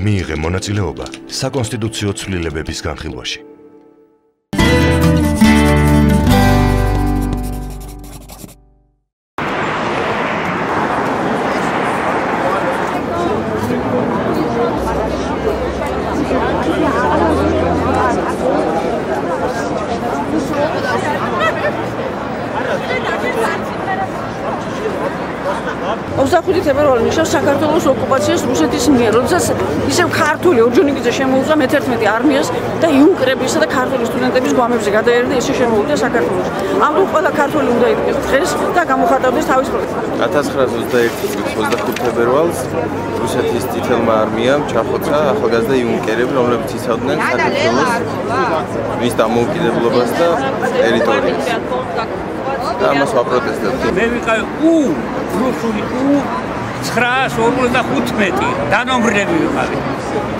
მიიღე მონაწილეობა საკონსტიტუციო ცვლილებების განხილვაში. თებერვალი ნიშნავს საქართველოს ოკუპაციას რუსეთის მიერ, როდესაც ისევ ქართული ორჯონიკიძე შემოუწვა მე-11 არმიას და იუნკერებისა და ქართული სტუდენტების გვამებზე გადაერდა და ესე შემოვიდა საქართველოში. ამიტომ ყველა ქართველი უნდა იდგეს დღეს და გამოხატავდეს თავის პროტესტს. 1921 წლის 25 თებერვალს რუსეთის წითელმა არმიამ ჩახოცა ახალგაზრდა იუნკერები, რომლებიც იცავდნენ საქართველოს მის დამოუკიდებლობას და ტერიტორიას. და ამას ვაპროტესტებთ. მე ვიყავი რუსული 955 დანომბრები ვიყავი.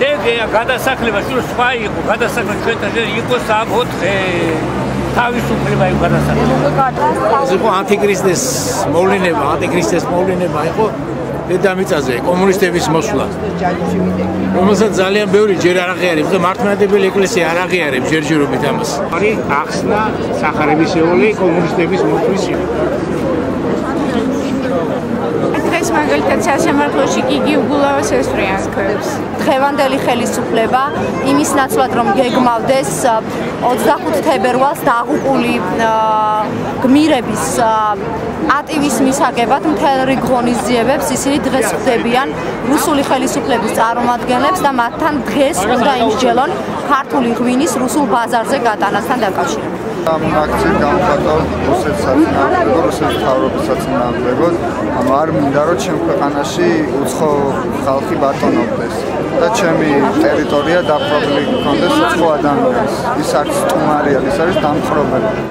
და გადასახლება შეიძლება სხვა იყო, გადასახლება ჩვენთან იყო 3-4 თავისუფლება იყო გადასახლება. ეს იყო ანტიქრისტეს მოვლინება იყო დედამიწაზე კომუნისტების მოსვლა. რომელსაც ძალიან ბევრი ჯერ არ აღიარებს და მართლმადიდებელი ეკლესია არ აღიარებს ჯერჯერობით ამას. არის ახსნა სახარებისეული კომუნისტების მოსვლის დღეს მაგალითად სასამართლოში გიგი უგულავას ესვრიან ქვებს. დღევანდელი ხელისუფლება იმის ნაცვლად რომ გეგმავდეს 25 თებერვალს დაღუპული გმირების ატივის მისაღებად მთელ რიგ ღონისძიებებს ისინი დღეს ხვდებიან რუსული ხელისუფლების წარმომადგენლებს და მათთან დღეს უნდა იმსჯელონ ქართული ღვინის რუსულ ბაზარზე გატანასთან დაკავშირებით. ამ აქციით გამხატავ რუსეთის საწინააღმდეგო, რუსეთის მთავრობის საწინააღმდეგოდ. არ მინდა რომ ჩემ ქვეყანაში უცხო ხალხი ბატონობდეს და ჩემი ტერიტორია დაპყრობილი გქონდეს უცხო ადამიანს. ის არის სტუმარია, ის არის დამხრობელი.